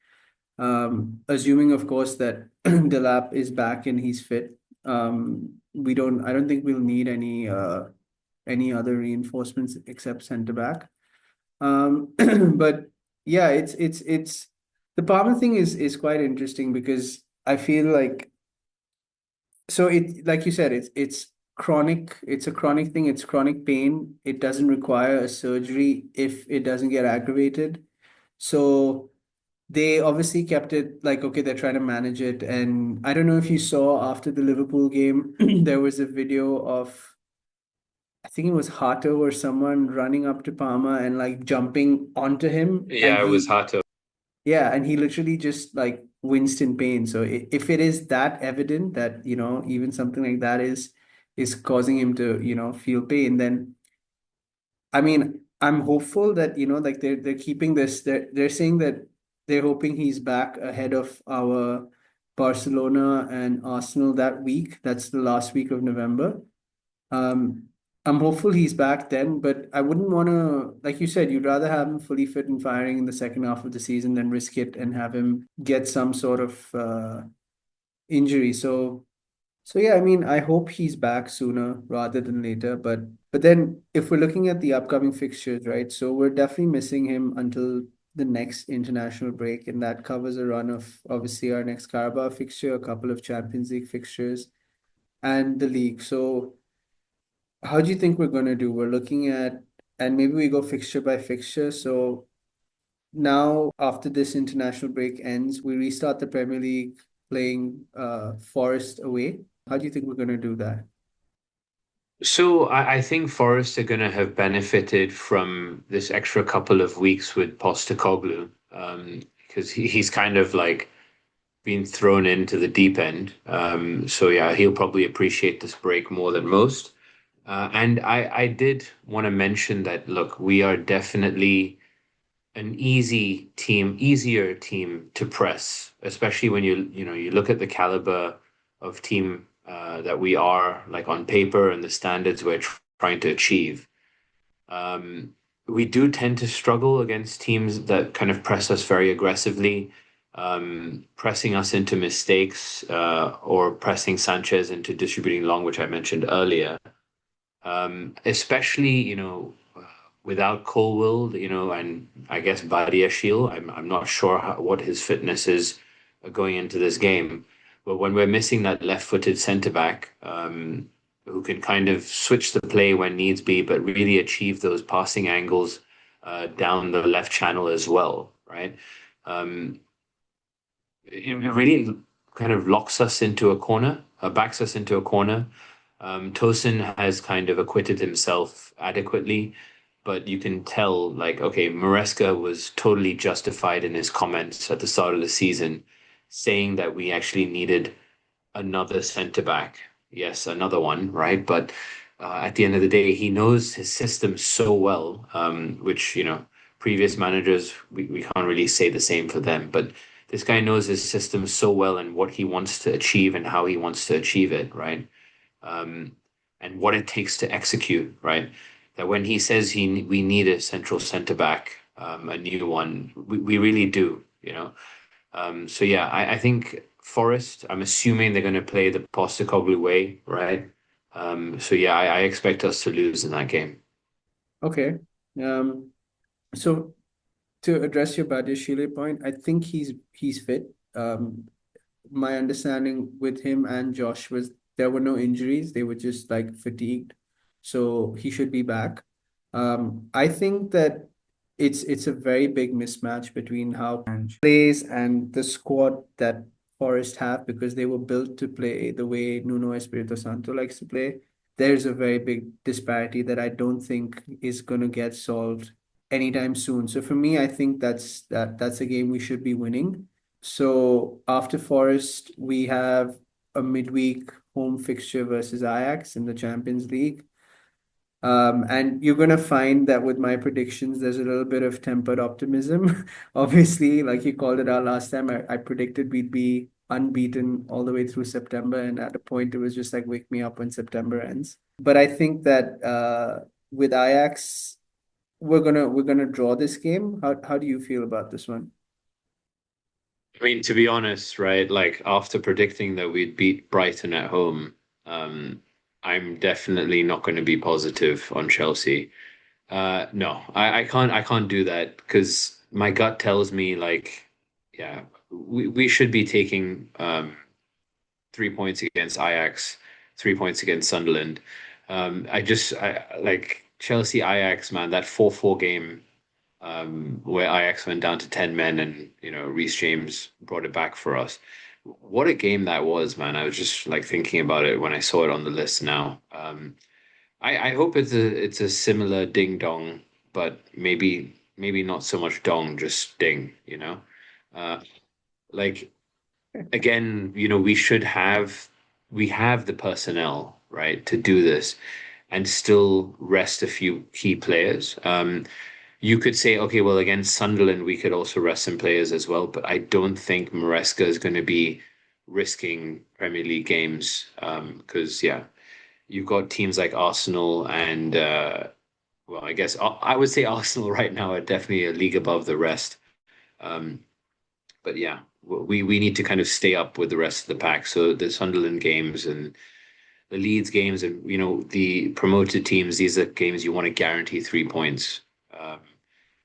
Speaker 1: Assuming, of course, that Delap is back and he's fit. I don't think we'll need any other reinforcements except center back. But yeah, it's the Palmer thing is quite interesting because I feel like so it like you said, it's chronic, it's a chronic thing, it's chronic pain. It doesn't require a surgery if it doesn't get aggravated. So they obviously kept it like, okay, they're trying to manage it. And I don't know if you saw after the Liverpool game, there was a video of, I think it was Hato or someone running up to Palmer and like jumping onto him. And
Speaker 2: Yeah, it was Hato.
Speaker 1: yeah, and he literally just like winced in pain. So if it is that evident that, even something like that is causing him to, feel pain, then I mean, I'm hopeful that, like they're keeping this, they're saying that they're hoping he's back ahead of our Barcelona and Arsenal that week. That's the last week of November. Um, I'm hopeful he's back then, but I wouldn't want to, like you said, you'd rather have him fully fit and firing in the second half of the season than risk it and have him get some sort of injury. So yeah, I mean, I hope he's back sooner rather than later. But then if we're looking at the upcoming fixtures, right? So we're definitely missing him until the next international break, and that covers a run of obviously our next Carabao fixture, a couple of Champions League fixtures, and the league. So how do you think we're gonna do? We're looking at, and maybe we go fixture by fixture. So now after this international break ends, we restart the Premier League playing Forest away. How do you think we're gonna do that?
Speaker 2: So I think Forest are going to have benefited from this extra couple of weeks with Postecoglou, because he's kind of like been thrown into the deep end. So yeah, he'll probably appreciate this break more than most. And I did want to mention that, look, we are definitely an easier team to press, especially when you look at the caliber of team that we are, like on paper and the standards we're trying to achieve. Um, we do tend to struggle against teams that kind of press us very aggressively, pressing us into mistakes, or pressing Sanchez into distributing long, which I mentioned earlier. Especially, without Colwill, and I guess Badiashile. I'm not sure what his fitness is going into this game, but when we're missing that left-footed centre back, who can kind of switch the play when needs be, but really achieve those passing angles down the left channel as well, right? Um, it really kind of locks us into a corner, backs us into a corner. Tosin has kind of acquitted himself adequately, but you can tell, like, okay, Maresca was totally justified in his comments at the start of the season, saying that we actually needed another centre back. Yes, another one, right? But at the end of the day, he knows his system so well, which, previous managers, we can't really say the same for them. But this guy knows his system so well and what he wants to achieve and how he wants to achieve it, right? Um, and what it takes to execute, right? That when he says we need a central centre back, a new one, we really do, so yeah, I think Forest, I'm assuming they're going to play the Postecoglou way, right? So yeah, I expect us to lose in that game.
Speaker 1: Okay. So to address your Badiashile point, I think he's fit. My understanding with him and Josh was there were no injuries; they were just like fatigued, so he should be back. I think that it's a very big mismatch between how plays and the squad that Forest have because they were built to play the way Nuno Espirito Santo likes to play. There's a very big disparity that I don't think is going to get solved anytime soon. So for me, I think that's a game we should be winning. So after Forest, we have a midweek home fixture versus Ajax in the Champions League. And you're gonna find that with my predictions, there's a little bit of tempered optimism. Obviously, like you called it out last time, I predicted we'd be unbeaten all the way through September, and at a point it was just like wake me up when September ends. But I think that with Ajax, we're gonna draw this game. How do you feel about this one?
Speaker 2: I mean, to be honest, right, like after predicting that we'd beat Brighton at home, um, I'm definitely not going to be positive on Chelsea. No, I can't do that because my gut tells me like, yeah, we should be taking 3 points against Ajax, 3 points against Sunderland. I like Chelsea Ajax, man, that 4-4 game where Ajax went down to 10 men and, Reece James brought it back for us. What a game that was, man. I was just like thinking about it when I saw it on the list now. I hope it's a similar ding dong, but maybe not so much dong, just ding, you know? Uh, like again, we have the personnel, right, to do this and still rest a few key players. You could say, okay, well, against Sunderland, we could also rest some players as well, but I don't think Maresca is going to be risking Premier League games because, yeah, you've got teams like Arsenal and, well, I guess I would say Arsenal right now are definitely a league above the rest. Um, but yeah, we need to kind of stay up with the rest of the pack. So the Sunderland games and the Leeds games and the promoted teams, these are games you want to guarantee 3 points. Um,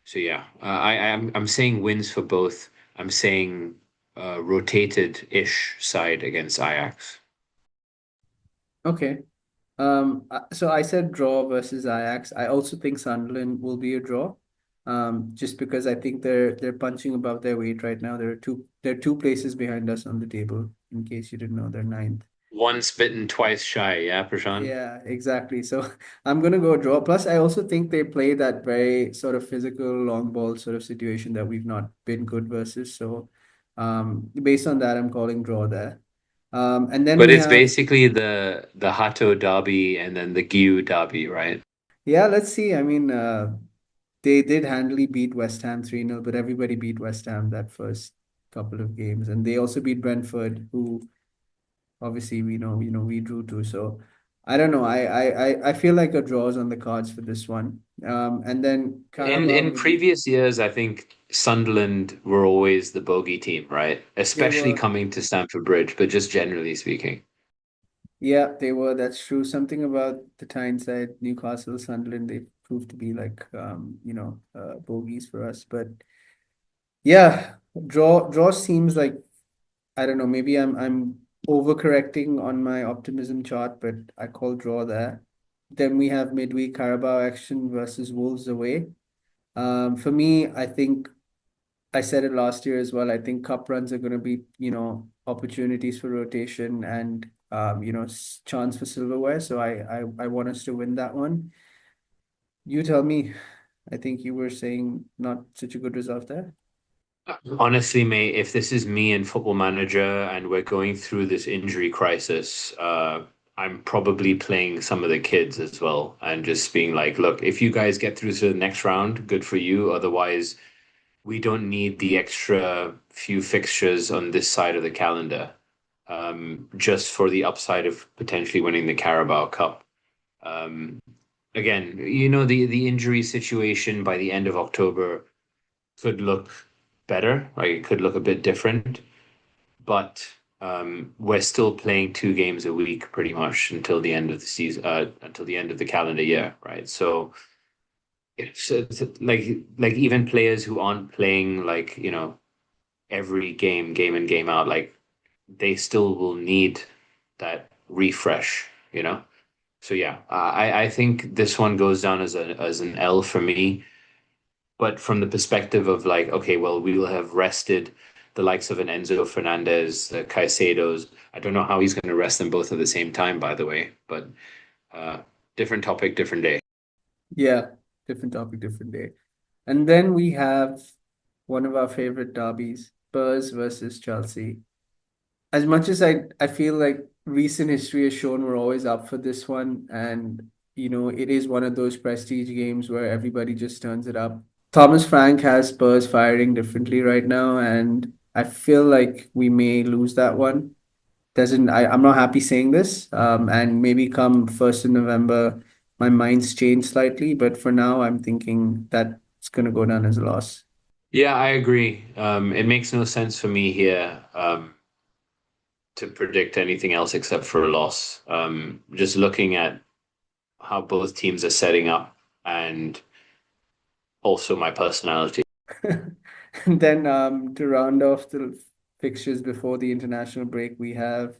Speaker 2: so yeah, I'm saying wins for both. I'm saying rotated-ish side against Ajax.
Speaker 1: Okay. So I said draw versus Ajax. I also think Sunderland will be a draw. Just because I think they're punching above their weight right now. There are two places behind us on the table, in case you didn't know, they're ninth.
Speaker 2: Once bitten, twice shy. Yeah, Prashant.
Speaker 1: Yeah, exactly. So I'm gonna go draw. Plus, I also think they play that very sort of physical long ball sort of situation that we've not been good versus. So based on that, I'm calling draw there. And then
Speaker 2: But
Speaker 1: we
Speaker 2: it's
Speaker 1: have
Speaker 2: basically the Hato derby and then the Giu derby, right?
Speaker 1: yeah, let's see. I mean, they did handily beat West Ham 3-0, but everybody beat West Ham that first couple of games. And they also beat Brentford, who obviously we drew to. So I don't know. I feel like a draw is on the cards for this one. And then
Speaker 2: In
Speaker 1: Carabao
Speaker 2: in
Speaker 1: midweek.
Speaker 2: previous years, I think Sunderland were always the bogey team, right?
Speaker 1: They
Speaker 2: Especially
Speaker 1: were,
Speaker 2: coming to Stamford Bridge, but just generally speaking.
Speaker 1: yeah, they were. That's true. Something about the Tyneside, Newcastle, Sunderland, they proved to be like bogeys for us. But yeah, draw seems like I don't know, maybe I'm overcorrecting on my optimism chart, but I call draw there. Then we have midweek Carabao action versus Wolves away. For me, I think I said it last year as well. I think cup runs are going to be, opportunities for rotation and chance for silverware. So I want us to win that one. You tell me. I think you were saying not such a good result there.
Speaker 2: Honestly, mate, if this is me and Football Manager and we're going through this injury crisis, I'm probably playing some of the kids as well and just being like, look, if you guys get through to the next round, good for you. Otherwise, we don't need the extra few fixtures on this side of the calendar, just for the upside of potentially winning the Carabao Cup. Um, Again, the injury situation by the end of October could look better, like it could look a bit different, but we're still playing 2 games a week pretty much until the end of the season, until the end of the calendar year, right? So like even players who aren't playing like, every game in, game out, like they still will need that refresh, you know? So yeah, I think this one goes down as an L for me, but from the perspective of like, okay, well, we will have rested the likes of an Enzo Fernandez, the Caicedos. I don't know how he's going to rest them both at the same time, by the way, but uh, different topic, different day.
Speaker 1: Yeah, different topic, different day. And then we have one of our favorite derbies, Spurs versus Chelsea. As much as I feel like recent history has shown we're always up for this one, and it is one of those prestige games where everybody just turns it up. Thomas Frank has Spurs firing differently right now, and I feel like we may lose that one. Doesn't I'm not happy saying this. And maybe come 1st of November, my mind's changed slightly, but for now I'm thinking that it's gonna go down as a loss.
Speaker 2: Yeah, I agree. It makes no sense for me here to predict anything else except for a loss. Just looking at how both teams are setting up and also my personality.
Speaker 1: And then to round off the fixtures before the international break, we have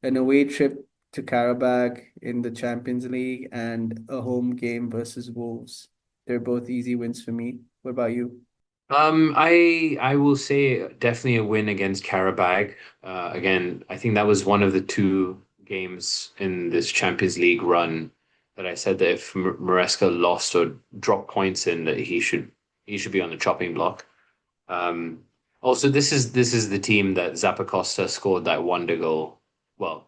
Speaker 1: an away trip to Karabakh in the Champions League and a home game versus Wolves. They're both easy wins for me. What about you?
Speaker 2: I will say definitely a win against Karabag. Again, I think that was one of the two games in this Champions League run that I said that if Maresca lost or dropped points in, that he should be on the chopping block. Um, Also, this is the team that Zappacosta scored that wonder goal. Well,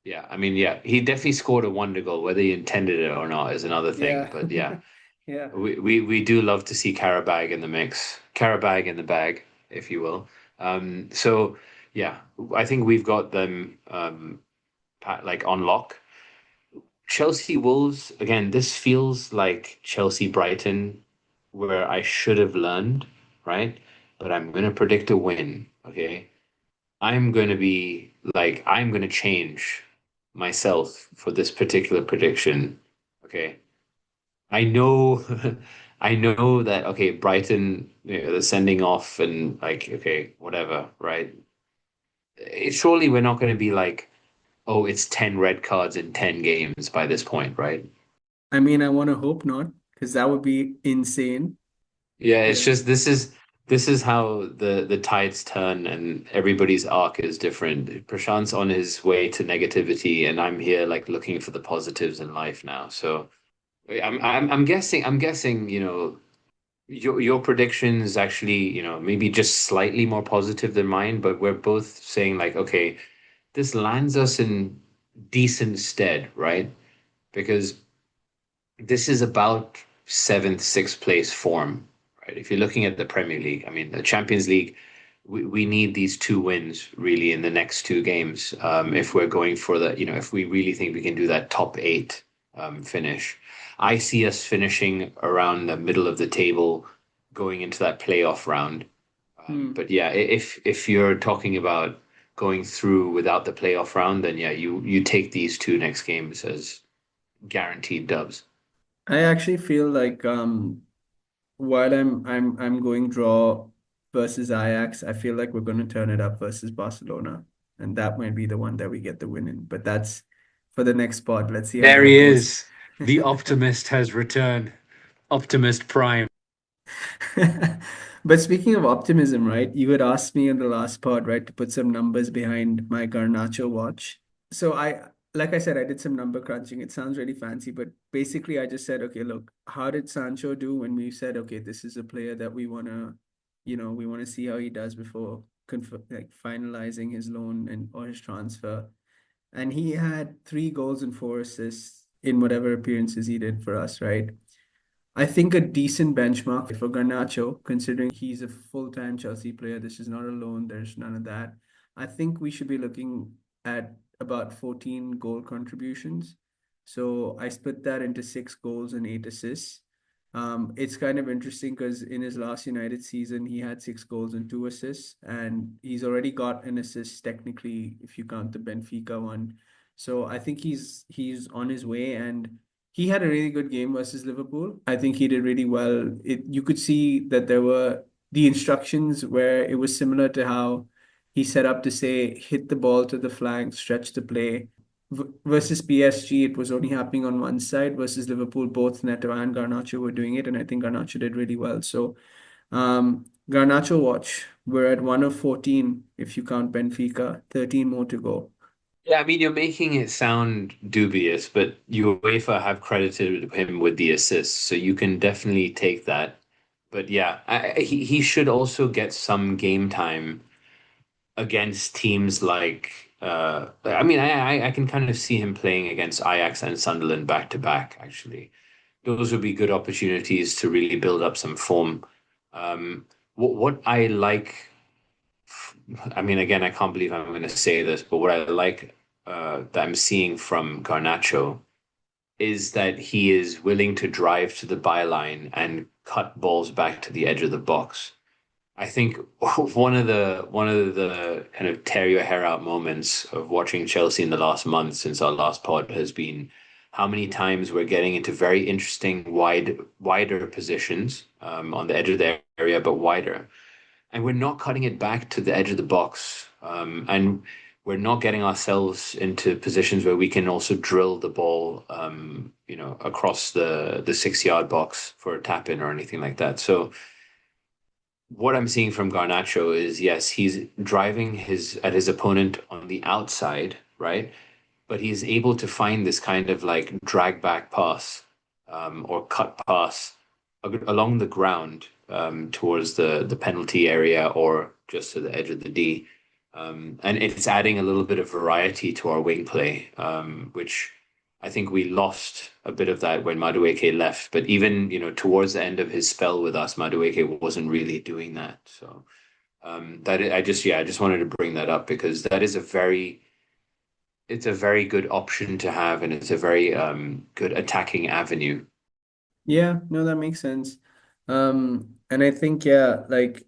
Speaker 2: yeah, I mean, yeah, he definitely scored a wonder goal. Whether he intended it or not is another thing.
Speaker 1: Yeah.
Speaker 2: But yeah,
Speaker 1: Yeah.
Speaker 2: we do love to see Carabag in the mix, Carabag in the bag, if you will. So yeah, I think we've got them like on lock. Chelsea Wolves, again, this feels like Chelsea Brighton, where I should have learned, right? But I'm gonna predict a win, okay? I'm gonna change myself for this particular prediction. Okay. I know I know that okay, Brighton, the sending off and like, okay, whatever, right? Surely we're not gonna be like, oh, it's 10 red cards in 10 games by this point, right?
Speaker 1: I mean, I want to hope not, because that would be insane.
Speaker 2: Yeah, it's
Speaker 1: Because
Speaker 2: just this is how the tides turn and everybody's arc is different. Prashant's on his way to negativity and I'm here like looking for the positives in life now. So I'm guessing, your prediction is actually, maybe just slightly more positive than mine, but we're both saying like, okay, this lands us in decent stead, right? Because this is about seventh, sixth place form, right? If you're looking at the Premier League, I mean, the Champions League, we need these two wins really in the next two games. If we're going for the, if we really think we can do that top eight finish. I see us finishing around the middle of the table going into that playoff round.
Speaker 1: hmm.
Speaker 2: But yeah, if you're talking about going through without the playoff round, then yeah, you take these two next games as guaranteed dubs.
Speaker 1: I actually feel like while I'm going draw versus Ajax, I feel like we're going to turn it up versus Barcelona, and that might be the one that we get the win in. But that's for the next pod. Let's see how
Speaker 2: There
Speaker 1: that
Speaker 2: he
Speaker 1: goes.
Speaker 2: is. The optimist has returned. Optimist Prime.
Speaker 1: But speaking of optimism, right? You had asked me in the last pod, right, to put some numbers behind my Garnacho watch. So like I said, I did some number crunching. It sounds really fancy, but basically I just said, okay, look, how did Sancho do when we said, okay, this is a player that we want to see how he does before like finalizing his loan and or his transfer. And he had 3 goals and 4 assists in whatever appearances he did for us, right? I think a decent benchmark for Garnacho, considering he's a full-time Chelsea player. This is not a loan. There's none of that. I think we should be looking at about 14 goal contributions. So I split that into 6 goals and 8 assists. It's kind of interesting because in his last United season, he had 6 goals and 2 assists, and he's already got an assist technically if you count the Benfica one. So I think he's on his way, and he had a really good game versus Liverpool. I think he did really well. You could see that there were the instructions where it was similar to how he set up to say hit the ball to the flank, stretch the play. Versus PSG, it was only happening on one side. Versus Liverpool, both Neto and Garnacho were doing it, and I think Garnacho did really well. So, Garnacho watch. We're at 1 of 14 if you count Benfica, 13 more to go.
Speaker 2: Yeah, I mean, you're making it sound dubious, but UEFA have credited him with the assists, so you can definitely take that. But yeah, he should also get some game time against teams like I mean, I can kind of see him playing against Ajax and Sunderland back to back, actually. Those would be good opportunities to really build up some form. What I like, I mean, again, I can't believe I'm going to say this, but what I like that I'm seeing from Garnacho is that he is willing to drive to the byline and cut balls back to the edge of the box. I think one of the kind of tear your hair out moments of watching Chelsea in the last month since our last pod has been how many times we're getting into very interesting wider positions on the edge of the area, but wider, and we're not cutting it back to the edge of the box, and we're not getting ourselves into positions where we can also drill the ball, across the 6 yard box for a tap in or anything like that. So what I'm seeing from Garnacho is yes, he's driving his opponent on the outside, right? But he's able to find this kind of like drag back pass, or cut pass along the ground, towards the penalty area or just to the edge of the D. And it's adding a little bit of variety to our wing play, which I think we lost a bit of that when Madueke left. But even, towards the end of his spell with us, Madueke wasn't really doing that. So I just wanted to bring that up because that is it's a very good option to have, and it's a very good attacking avenue.
Speaker 1: Yeah, no, that makes sense. And I think, yeah, like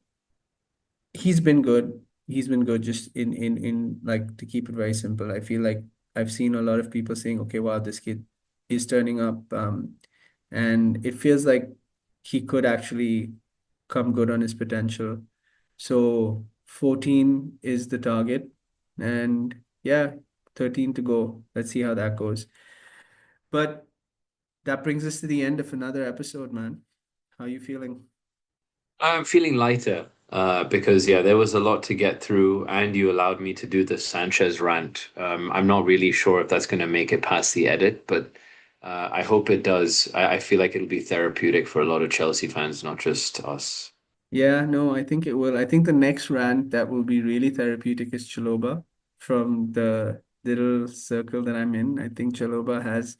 Speaker 1: he's been good. He's been good just in like to keep it very simple. I feel like I've seen a lot of people saying, okay, wow, this kid is turning up. And it feels like he could actually come good on his potential. So 14 is the target. And yeah, 13 to go. Let's see how that goes. But that brings us to the end of another episode, man. How you feeling?
Speaker 2: I'm feeling lighter because yeah, there was a lot to get through, and you allowed me to do the Sanchez rant. I'm not really sure if that's going to make it past the edit, but I hope it does. I feel like it'll be therapeutic for a lot of Chelsea fans, not just us.
Speaker 1: Yeah, no, I think it will. I think the next rant that will be really therapeutic is Chaloba from the little circle that I'm in. I think Chaloba has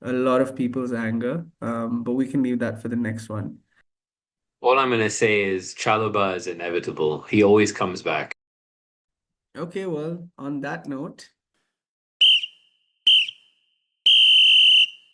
Speaker 1: a lot of people's anger, but we can leave that for the next one.
Speaker 2: All I'm going to say is Chalobah is inevitable. He always comes back.
Speaker 1: Okay, well, on that note,